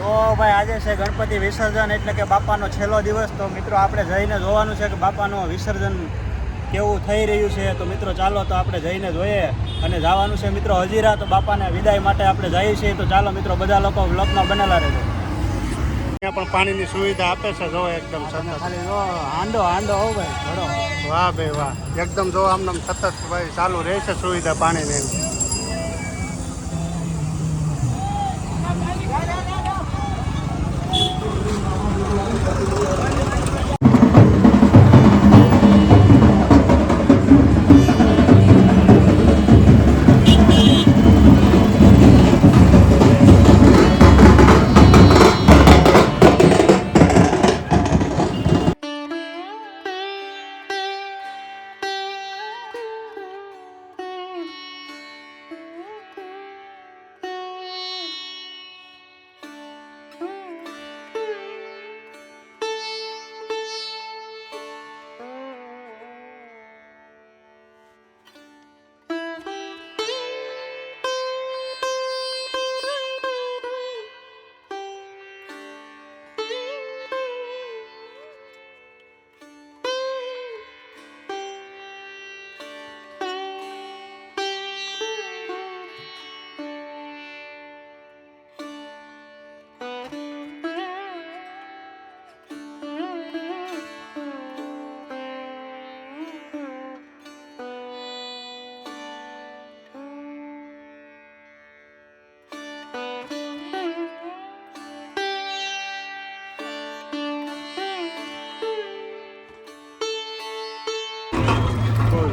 તો ભાઈ આજે છે ગણપતિ વિસર્જન એટલે કે બાપાનો છેલ્લો દિવસ. તો મિત્રો આપણે જઈને જોવાનું છે કે બાપાનું વિસર્જન કેવું થઈ રહ્યું છે. તો મિત્રો ચાલો તો આપણે જઈને જોઈએ અને જવાનું છે મિત્રો હજીરા. તો બાપાને વિદાય માટે આપણે જઈએ છીએ. તો ચાલો મિત્રો બધા લોકો વ્લોગમાં બનેલા રહેજો. ત્યાં પણ પાણીની સુવિધા આપે છે જો એકદમ સતત. ખાલી જો હાંડો હો ભાઈ ઘડો. વાહ ભાઈ વાહ, એકદમ જો આમ સતત ભાઈ ચાલુ રહે છે સુવિધા પાણીની.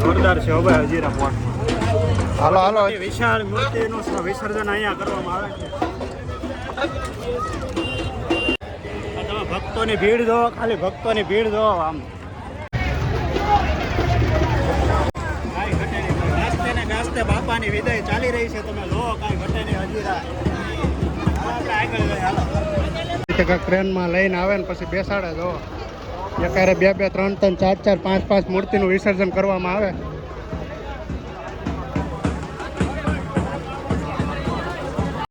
જોરદાર છે હવે હજીરા પોર્ટમાં. હાલો વિશાળ મૂર્તિનું વિસર્જન અહીંયા કરવામાં આવે છે. તમે ભક્તોની ભીડ જો, ખાલી ભક્તોની ભીડ જો. આમ કાંઈ ઘટે નહીં. ગાજતે ને ગાજતે બાપાની વિદાય ચાલી રહી છે. તમે જો કાંઈ ઘટે નહીં હજીરા. આપણે આગળ જઈએ હાલો. ક્રેનમાં લઈને આવે ને પછી બેસાડે જો. એકારે 2 2 3 3 4 4 5 5 મૂર્તિનું વિસર્જન કરવામાં આવે.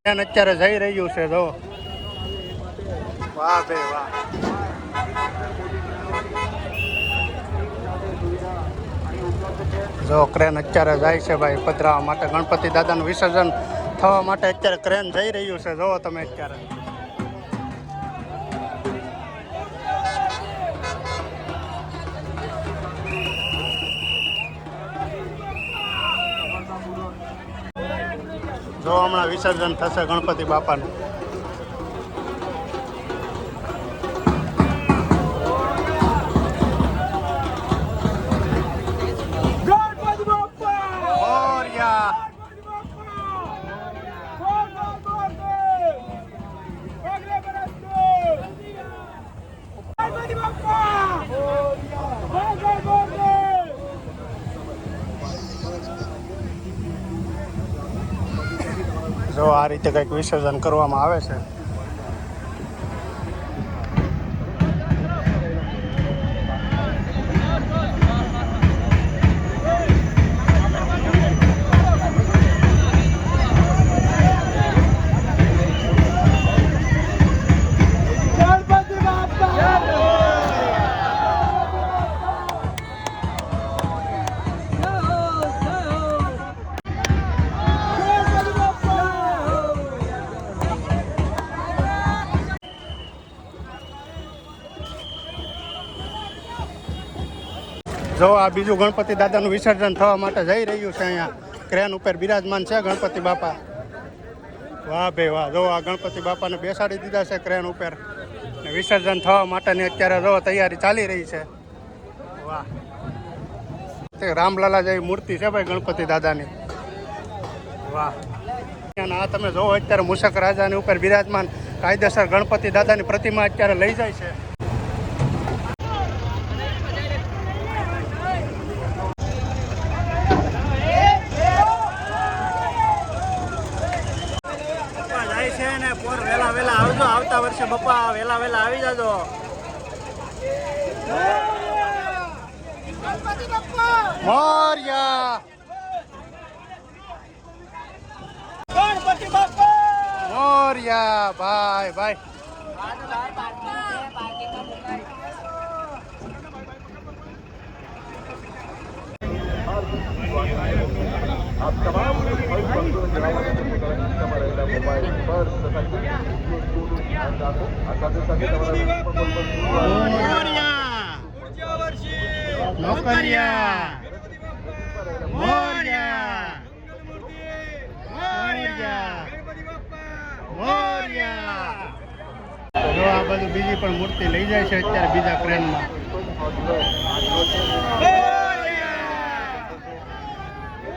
અત્યારે જઈ રહ્યું છે જો. વાહ ભાઈ વાહ. જો ક્રેન અત્યારે જાય છે ભાઈ પધરાવા માટે. ગણપતિ દાદાનું વિસર્જન થવા માટે અત્યારે ક્રેન જઈ રહ્યું છે જો તમે અત્યારે. જો હમણાં વિસર્જન થશે ગણપતિ બાપાનું. જો આ રીતે કંઈક વિસર્જન કરવામાં આવે છે. જો આ બીજું ગણપતિ દાદાનું વિસર્જન થવા માટે જઈ રહ્યું છે. અહીંયા ક્રેન ઉપર બિરાજમાન છે ગણપતિ બાપા. વાહ ભાઈ વાહ. જો આ ગણપતિ બાપાને બેસાડી દીધા છે ક્રેન ઉપર. વિસર્જન થવા માટેની અત્યારે જો તૈયારી ચાલી રહી છે. વાહ, તે રામલલા જેવી મૂર્તિ છે ભાઈ ગણપતિ દાદાની. વાહ. આ તમે જોવો અત્યારે મૂષક રાજાની ઉપર બિરાજમાન કાયદેસર ગણપતિ દાદાની પ્રતિમા અત્યારે લઈ જાય છે. વેલા આવજો. આવતા વર્ષે બપ્પા વેલા આવી જાજો. મોરયા. ગણપતિ બાપા મોરિયા ભાઈ ભાઈ. आप तमाम भाई बंधुओं जनाब रहेला मोबाइल पर तथा ध्यान રાખો આ સાથે સાથે તમારા મોરિયા નોકરિયા મોરિયા મોરિયા મોરિયા. જો આ બધું બીજી પણ મૂર્તિ લઈ જાય છે અત્યારે બીજા ક્રેનમાં.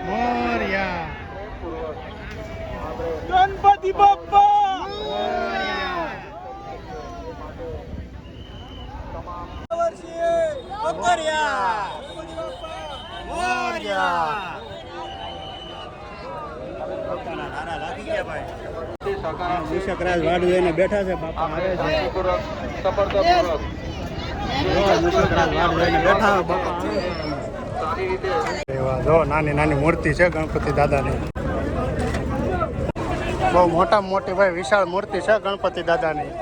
મોરિયા ગણપતિ બાપ્પા મોરિયા મોરિયા. પોતાના નારા લાગી ગયા ભાઈ. મૂષકરાજ વાડ જોઈને બેઠા છે. બાપા આવે છે. સફળતાપૂર્વક મૂષકરાજ વાડ જોઈને બેઠા બાપા આવે છે. સારી રીતે એવા જો નાની નાની મૂર્તિ છે ગણપતિ દાદાની. બહુ મોટામાં મોટી ભાઈ વિશાળ મૂર્તિ છે ગણપતિ દાદાની.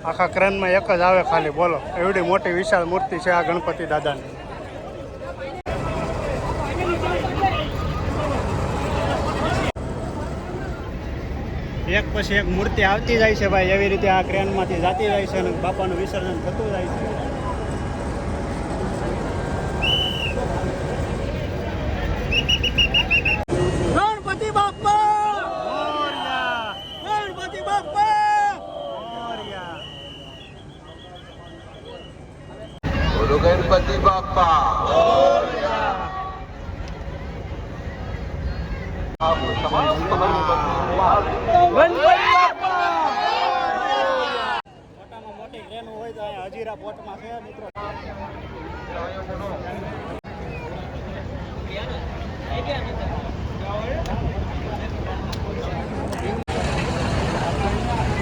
આખા ક્રેનમાં એક જ આવે ખાલી બોલો એવડી મોટી વિશાળ મૂર્તિ છે આ ગણપતિ દાદાની. એક પછી એક મૂર્તિ આવતી જાય છે ભાઈ. એવી રીતે આ ક્રેનમાંથી જાતી જાય છે અને બાપાનું વિસર્જન થતું જાય છે. ગણપતિ બાપ્પા મોરિયા ગણપતિ બાપ્પા મોરિયા. બોલો ગણપતિ બાપ્પા આપ તમામ મોટામાં મોટી ક્રેન હોય તો અહીંયા હજીરા પોર્ટમાં છે મિત્રો.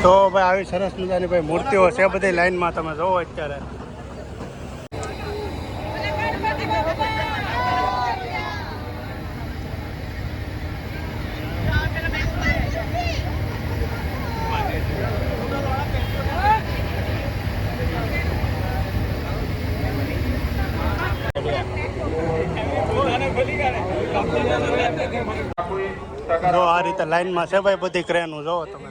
તો ભાઈ આવી સરસ મજાની ભાઈ મૂર્તિઓ છે બધી લાઈનમાં તમે જોવો અત્યારે. જો આ રીતે લાઈનમાં છે ભાઈ બધી ક્રેનો જોવો તમે.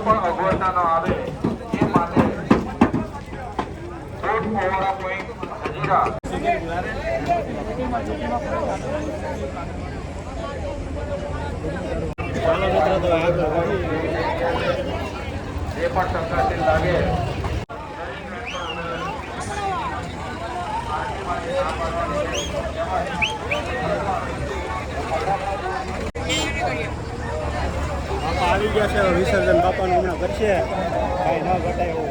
પણ અગવડતા ન આવે એ માટે ઓવરા પોઈન્ટ હજીરા ચાલો મિત્રો તો આગળ વધીએ. જે પણ સંકલ્પિત લાગે બાપા આવી ગયા છે. હવે વિસર્જન બાપાનું હમણાં કરશે. કાંઈ ન ઘટાય એવું.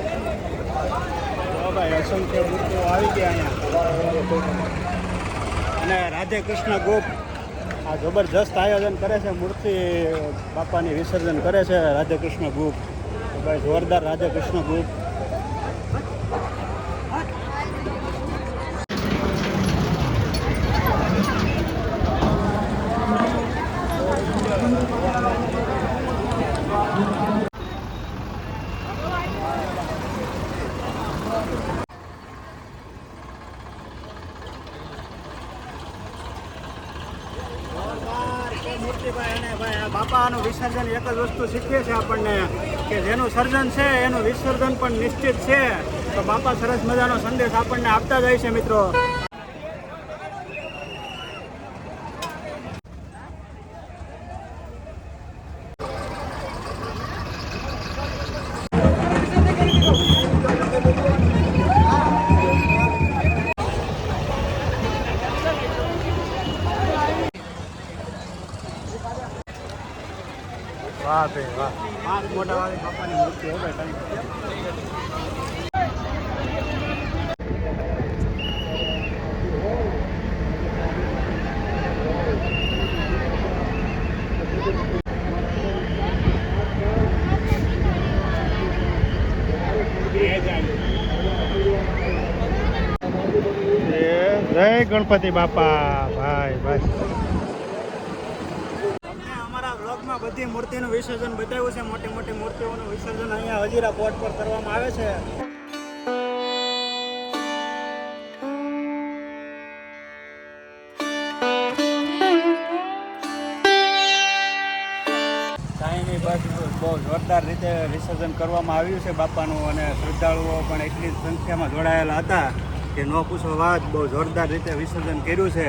તો ભાઈ અસંખ્ય મૂર્તિઓ આવી ગયા અહીંયા. અને રાધે કૃષ્ણ ગોપ આ જબરજસ્ત આયોજન કરે છે. મૂર્તિ બાપાની વિસર્જન કરે છે રાધે કૃષ્ણ ગોપ. તો ભાઈ જોરદાર રાધે કૃષ્ણ ગોપ. મૂર્તિભાઈ અને ભાઈ આ બાપાનું વિસર્જન એક જ વસ્તુ શીખવે છે આપણને કે જેનું સર્જન છે એનું વિસર્જન પણ નિશ્ચિત છે. તો બાપા સરસ મજાનો સંદેશ આપણને આપતા જાય છે મિત્રો. વાહ ભાઈ વાહ. 5 મોટા વાળી બાપાની મૂર્તિ હોય ભાઈ. ગણપતિ બાપા ભાઈ ભાઈ. તમને અમારા બ્લોગમાં બધી મૂર્તિનું વિસર્જન બતાવ્યું છે. મોટી મોટી મૂર્તિઓનું વિસર્જન અહીંયા હજીરા પોર્ટ પર કરવામાં આવે છે. કાંઈ નહીં, બસ બહુ જોરદાર રીતે વિસર્જન કરવામાં આવ્યું છે બાપાનું, અને શ્રદ્ધાળુઓ પણ એટલી સંખ્યામાં જોડાયેલા હતા કે ન પૂછો વાત. બહુ જોરદાર રીતે વિસર્જન કર્યું છે,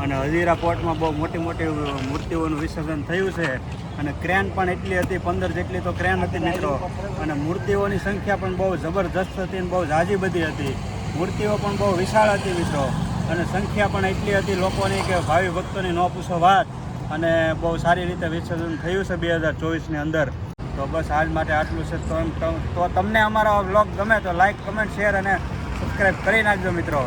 અને હજીરા પોર્ટમાં બહુ મોટી મોટી મૂર્તિઓનું વિસર્જન થયું છે. અને ક્રેન પણ એટલી હતી, 15 જેટલી તો ક્રેન હતી મિત્રો. અને મૂર્તિઓની સંખ્યા પણ બહુ જબરજસ્ત હતી અને બહુ ઝાઝી બધી હતી. મૂર્તિઓ પણ બહુ વિશાળ હતી મિત્રો, અને સંખ્યા પણ એટલી હતી લોકોની કે ભાવિ ભક્તોની ન પૂછો વાત. અને બહુ સારી રીતે વિસર્જન થયું છે 2024ની અંદર. તો બસ આજ માટે આટલું છે. તો તમને અમારો બ્લોગ ગમે તો લાઈક, કમેન્ટ, શેર અને સબસ્ક્રાઈબ કરી નાખજો મિત્રો.